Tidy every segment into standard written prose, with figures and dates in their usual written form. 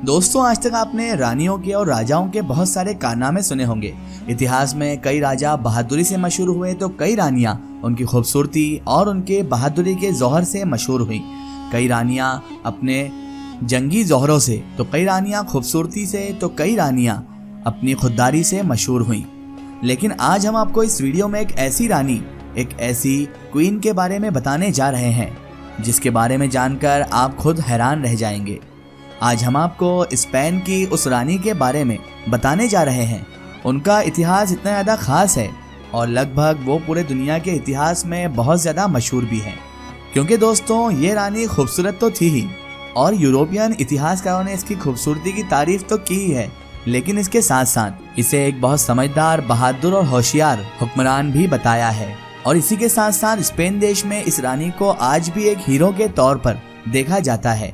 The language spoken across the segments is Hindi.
दोस्तों, आज तक आपने रानियों के और राजाओं के बहुत सारे कारनामे सुने होंगे। इतिहास में कई राजा बहादुरी से मशहूर हुए तो कई रानियां उनकी खूबसूरती और उनके बहादुरी के जौहर से मशहूर हुई। कई रानियां अपने जंगी जौहरों से, तो कई रानियां खूबसूरती से, तो कई रानियां अपनी खुददारी से मशहूर हुई। लेकिन आज हम आपको इस वीडियो में एक ऐसी रानी, एक ऐसी क्वीन के बारे में बताने जा रहे हैं जिसके बारे में जानकर आप खुद हैरान रह जाएंगे। आज हम आपको स्पेन की उस रानी के बारे में बताने जा रहे हैं। उनका इतिहास इतना ज़्यादा खास है और लगभग वो पूरे दुनिया के इतिहास में बहुत ज़्यादा मशहूर भी है, क्योंकि दोस्तों ये रानी खूबसूरत तो थी ही और यूरोपियन इतिहासकारों ने इसकी खूबसूरती की तारीफ तो की ही है, लेकिन इसके साथ साथ इसे एक बहुत समझदार, बहादुर और होशियार हुक्मरान भी बताया है। और इसी के साथ साथ स्पेन देश में इस रानी को आज भी एक हीरो के तौर पर देखा जाता है।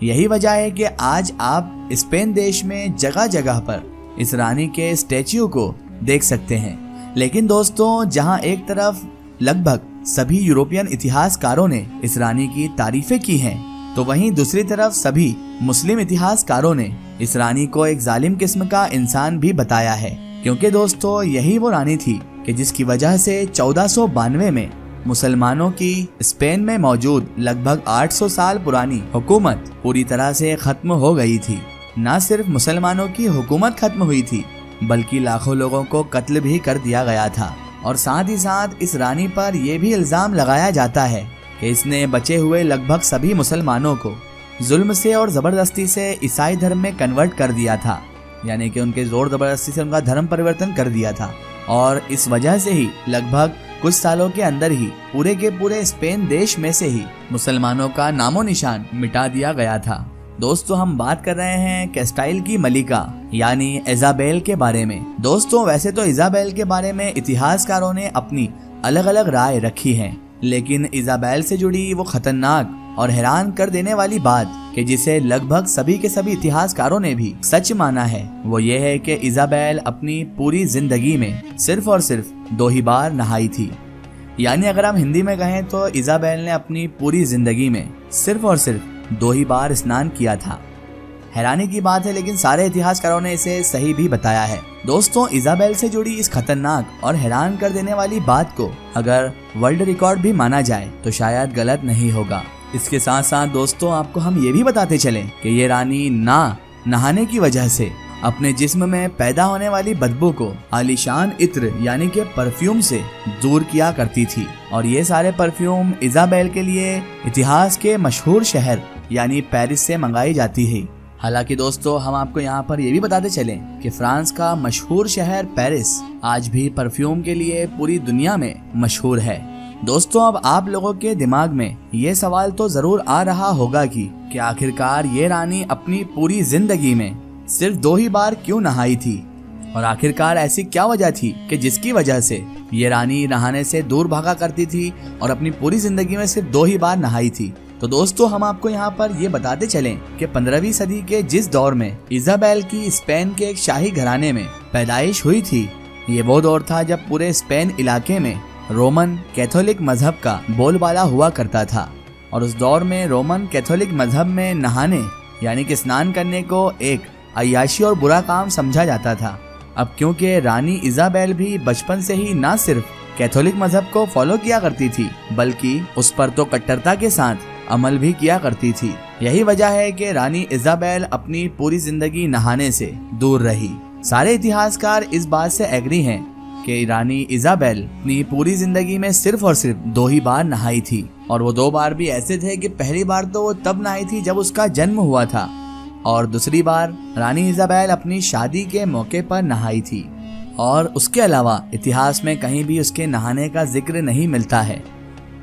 यही वजह है कि आज आप स्पेन देश में जगह जगह पर इस रानी के स्टैच्यू को देख सकते हैं। लेकिन दोस्तों, जहां एक तरफ लगभग सभी यूरोपियन इतिहासकारों ने इस रानी की तारीफें की हैं, तो वहीं दूसरी तरफ सभी मुस्लिम इतिहासकारों ने इस रानी को एक जालिम किस्म का इंसान भी बताया है। क्योंकि दोस्तों, यही वो रानी थी कि जिसकी वजह से 1492 में मुसलमानों की स्पेन में मौजूद लगभग 800 साल पुरानी हुकूमत पूरी तरह से खत्म हो गई थी। न सिर्फ मुसलमानों की हुकूमत खत्म हुई थी, बल्कि लाखों लोगों को कत्ल भी कर दिया गया था। और साथ ही साथ इस रानी पर यह भी इल्जाम लगाया जाता है कि इसने बचे हुए लगभग सभी मुसलमानों को जुल्म से और जबरदस्ती से ईसाई धर्म में कन्वर्ट कर दिया था, यानी कि उनके जोर जबरदस्ती से उनका धर्म परिवर्तन कर दिया था। और इस वजह से ही लगभग कुछ सालों के अंदर ही पूरे के पूरे स्पेन देश में से ही मुसलमानों का नामो निशान मिटा दिया गया था। दोस्तों, हम बात कर रहे हैं कैस्टाइल की मलिका यानी इजाबेल के बारे में। दोस्तों, वैसे तो इजाबेल के बारे में इतिहासकारों ने अपनी अलग अलग राय रखी है, लेकिन इजाबेल से जुड़ी वो खतरनाक और हैरान कर देने वाली बात कि जिसे लगभग सभी के सभी इतिहासकारों ने भी सच माना है, वो ये है कि इजाबेल अपनी पूरी जिंदगी में सिर्फ और सिर्फ 2 ही बार नहाई थी। यानी अगर हम हिंदी में कहें तो इजाबेल ने अपनी पूरी जिंदगी में सिर्फ और सिर्फ 2 ही बार स्नान किया था। हैरानी की बात है, लेकिन सारे इतिहासकारों ने इसे सही भी बताया है। दोस्तों, इजाबेल से जुड़ी इस खतरनाक और हैरान कर देने वाली बात को अगर वर्ल्ड रिकॉर्ड भी माना जाए तो शायद गलत नहीं होगा। इसके साथ साथ दोस्तों, आपको हम ये भी बताते चलें कि ये रानी ना नहाने की वजह से अपने जिस्म में पैदा होने वाली बदबू को आलीशान इत्र यानी कि परफ्यूम से दूर किया करती थी। और ये सारे परफ्यूम इजाबेल के लिए इतिहास के मशहूर शहर यानी पेरिस से मंगाई जाती है। हालांकि दोस्तों, हम आपको यहाँ पर ये भी बताते चलें कि फ्रांस का मशहूर शहर पेरिस आज भी परफ्यूम के लिए पूरी दुनिया में मशहूर है। दोस्तों, अब आप लोगों के दिमाग में ये सवाल तो जरूर आ रहा होगा कि आखिरकार ये रानी अपनी पूरी जिंदगी में सिर्फ 2 ही बार क्यों नहाई थी, और आखिरकार ऐसी क्या वजह थी कि जिसकी वजह से ये रानी नहाने से दूर भागा करती थी और अपनी पूरी जिंदगी में सिर्फ 2 ही बार नहाई थी। तो दोस्तों, हम आपको यहाँ पर ये बताते चलें कि 15वीं सदी के जिस दौर में इजाबेल की स्पेन के एक शाही घराने में पैदाइश हुई थी, ये वो दौर था जब पूरे स्पेन इलाके में रोमन कैथोलिक मजहब का बोलबाला हुआ करता था। और उस दौर में रोमन कैथोलिक मजहब में नहाने यानी कि स्नान करने को एक अय्याशी और बुरा काम समझा जाता था। अब क्योंकि रानी इजाबेल भी बचपन से ही न सिर्फ कैथोलिक मजहब को फॉलो किया करती थी, बल्कि उस पर तो कट्टरता के साथ अमल भी किया करती थी। यही वजह है कि रानी इजाबेल अपनी पूरी जिंदगी नहाने से दूर रही। सारे इतिहासकार इस बात से एग्री हैं कि रानी इजाबेल अपनी पूरी जिंदगी में सिर्फ और सिर्फ 2 ही बार नहाई थी। और वो 2 बार भी ऐसे थे कि पहली बार तो वो तब नहाई थी जब उसका जन्म हुआ था, और दूसरी बार रानी इजाबेल अपनी शादी के मौके पर नहाई थी। और उसके अलावा इतिहास में कहीं भी उसके नहाने का जिक्र नहीं मिलता है।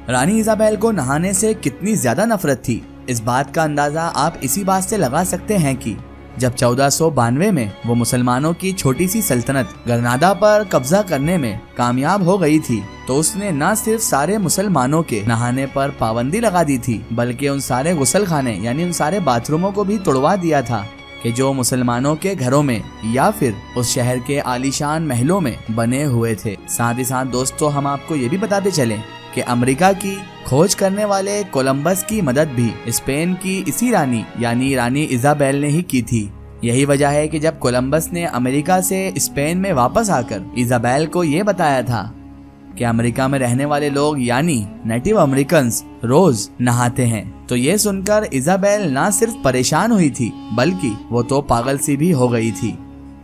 रानी इजाबेल को नहाने से कितनी ज्यादा नफरत थी, इस बात का अंदाजा आप इसी बात से लगा सकते हैं कि जब 1492 में वो मुसलमानों की छोटी सी सल्तनत ग्रनादा पर कब्जा करने में कामयाब हो गई थी, तो उसने न सिर्फ सारे मुसलमानों के नहाने पर पाबंदी लगा दी थी, बल्कि उन सारे गुसल खाने यानी उन सारे बाथरूमों को भी तोड़वा दिया था कि जो मुसलमानों के घरों में या फिर उस शहर के आलीशान महलों में बने हुए थे। साथ ही साथ दोस्तों, हम आपको ये भी बताते चलें कि अमेरिका की खोज करने वाले कोलंबस की मदद भी स्पेन की इसी रानी यानी रानी इजाबेल ने ही की थी। यही वजह है कि जब कोलंबस ने अमेरिका से स्पेन में वापस आकर इजाबेल को ये बताया था कि अमेरिका में रहने वाले लोग यानी नेटिव अमेरिकन रोज नहाते हैं, तो ये सुनकर इजाबेल ना सिर्फ परेशान हुई थी बल्कि वो तो पागल सी भी हो गई थी।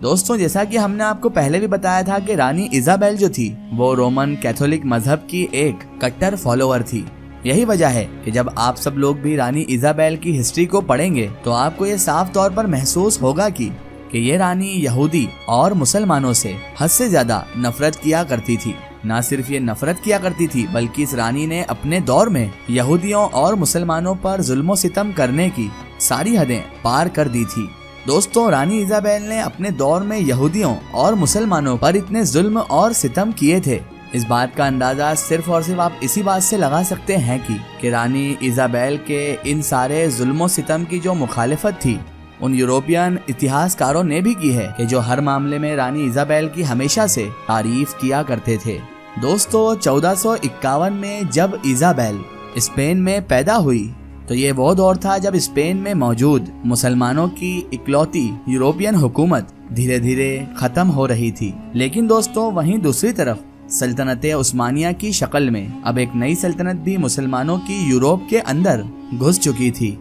दोस्तों, जैसा कि हमने आपको पहले भी बताया था कि रानी इजाबेल जो थी वो रोमन कैथोलिक मजहब की एक कट्टर फॉलोअर थी। यही वजह है कि जब आप सब लोग भी रानी इजाबेल की हिस्ट्री को पढ़ेंगे तो आपको ये साफ तौर पर महसूस होगा कि ये रानी यहूदी और मुसलमानों से हद से ज्यादा नफरत किया करती थी। ना सिर्फ ये नफरत किया करती थी बल्कि इस रानी ने अपने दौर में यहूदियों और मुसलमानों पर जुल्म सितम करने की सारी हदें पार कर दी थी। दोस्तों, रानी इजाबेल ने अपने दौर में यहूदियों और मुसलमानों पर इतने जुल्म और सितम किए थे, इस बात का अंदाजा सिर्फ और सिर्फ आप इसी बात से लगा सकते हैं कि रानी इजाबेल के इन सारे जुल्म सितम की जो मुखालिफत थी उन यूरोपियन इतिहासकारों ने भी की है कि जो हर मामले में रानी इजाबेल की हमेशा से तारीफ किया करते थे। दोस्तों, 1451 में जब इजाबेल स्पेन में पैदा हुई तो ये वो दौर था जब स्पेन में मौजूद मुसलमानों की इकलौती यूरोपियन हुकूमत धीरे धीरे खत्म हो रही थी। लेकिन दोस्तों, वहीं दूसरी तरफ सल्तनत उस्मानिया की शक्ल में अब एक नई सल्तनत भी मुसलमानों की यूरोप के अंदर घुस चुकी थी।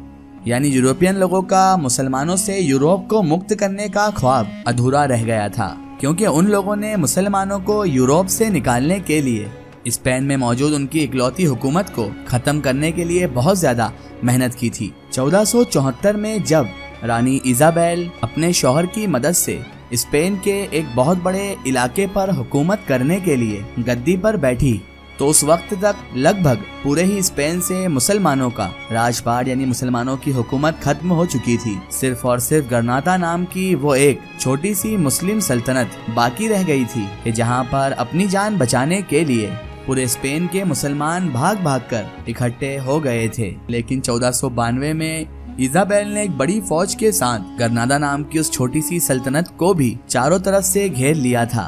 यानी यूरोपियन लोगों का मुसलमानों से यूरोप को मुक्त करने का ख्वाब अधूरा रह गया था, क्योंकि उन लोगों ने मुसलमानों को यूरोप से निकालने के लिए स्पेन में मौजूद उनकी इकलौती हुकूमत को खत्म करने के लिए बहुत ज्यादा मेहनत की थी। 1474 में जब रानी इजाबेल अपने शौहर की मदद से स्पेन के एक बहुत बड़े इलाके पर हुकूमत करने के लिए गद्दी पर बैठी तो उस वक्त तक लगभग पूरे ही स्पेन से मुसलमानों का राजपाट यानी मुसलमानों की हुकूमत खत्म हो चुकी थी। सिर्फ और सिर्फ गरनाता नाम की वो एक छोटी सी मुस्लिम सल्तनत बाकी रह गई थी कि जहां पर अपनी जान बचाने के लिए पूरे स्पेन के मुसलमान भाग भाग कर इकट्ठे हो गए थे। लेकिन 1492 में इजाबेल ने एक बड़ी फौज के साथ गरनादा नाम की उस छोटी सी सल्तनत को भी चारों तरफ से घेर लिया था।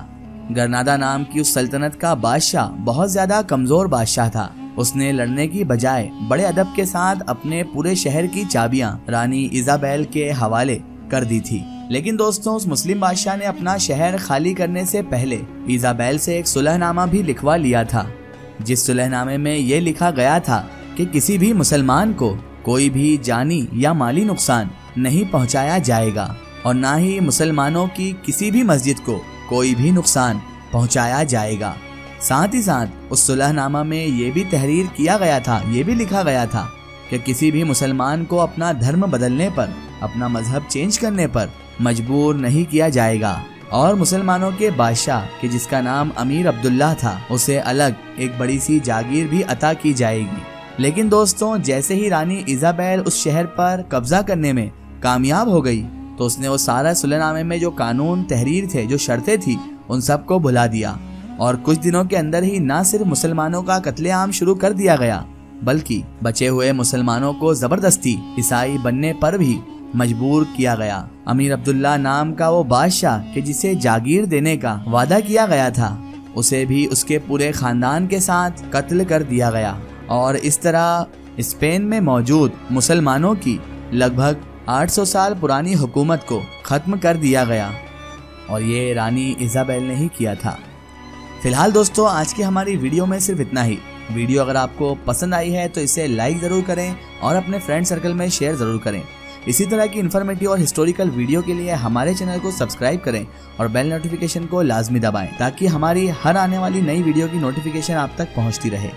गरनादा नाम की उस सल्तनत का बादशाह बहुत ज्यादा कमजोर बादशाह था। उसने लड़ने की बजाय बड़े अदब के साथ अपने पूरे शहर की चाबियां रानी इजाबेल के हवाले कर दी थी। लेकिन दोस्तों, उस मुस्लिम बादशाह ने अपना शहर खाली करने से पहले इजाबेल से एक सुलहनामा भी लिखवा लिया था, जिस सुलहनामे में ये लिखा गया था कि किसी भी मुसलमान को कोई भी जानी या माली नुकसान नहीं पहुंचाया जाएगा और ना ही मुसलमानों की किसी भी मस्जिद को कोई भी नुकसान पहुंचाया जाएगा। साथ ही साथ उस सुलहनामा में ये भी तहरीर किया गया था, ये भी लिखा गया था कि किसी भी मुसलमान को अपना धर्म बदलने पर, अपना मजहब चेंज करने पर मजबूर नहीं किया जाएगा और मुसलमानों के बादशाह कि जिसका नाम अमीर अब्दुल्ला था उसे अलग एक बड़ी सी जागीर भी अता की जाएगी। लेकिन दोस्तों, जैसे ही रानी इजाबेल उस शहर पर कब्जा करने में कामयाब हो गई तो उसने वो सारा सुलहनामे में जो कानून तहरीर थे, जो शर्तें थी, उन सब को भुला दिया और कुछ दिनों के अंदर ही न सिर्फ मुसलमानों का कत्लेआम शुरू कर दिया गया बल्कि बचे हुए मुसलमानों को जबरदस्ती ईसाई बनने पर भी मजबूर किया गया। अमीर अब्दुल्ला नाम का वो बादशाह कि जिसे जागीर देने का वादा किया गया था, उसे भी उसके पूरे खानदान के साथ कत्ल कर दिया गया और इस तरह स्पेन में मौजूद मुसलमानों की लगभग 800 साल पुरानी हुकूमत को खत्म कर दिया गया और ये रानी इजाबेल ने ही किया था। फिलहाल दोस्तों, आज की हमारी वीडियो में सिर्फ इतना ही। वीडियो अगर आपको पसंद आई है तो इसे लाइक ज़रूर करें और अपने फ्रेंड सर्कल में शेयर ज़रूर करें। इसी तरह की इन्फॉर्मेटिव और हिस्टोरिकल वीडियो के लिए हमारे चैनल को सब्सक्राइब करें और बेल नोटिफिकेशन को लाजमी दबाएं ताकि हमारी हर आने वाली नई वीडियो की नोटिफिकेशन आप तक पहुंचती रहे।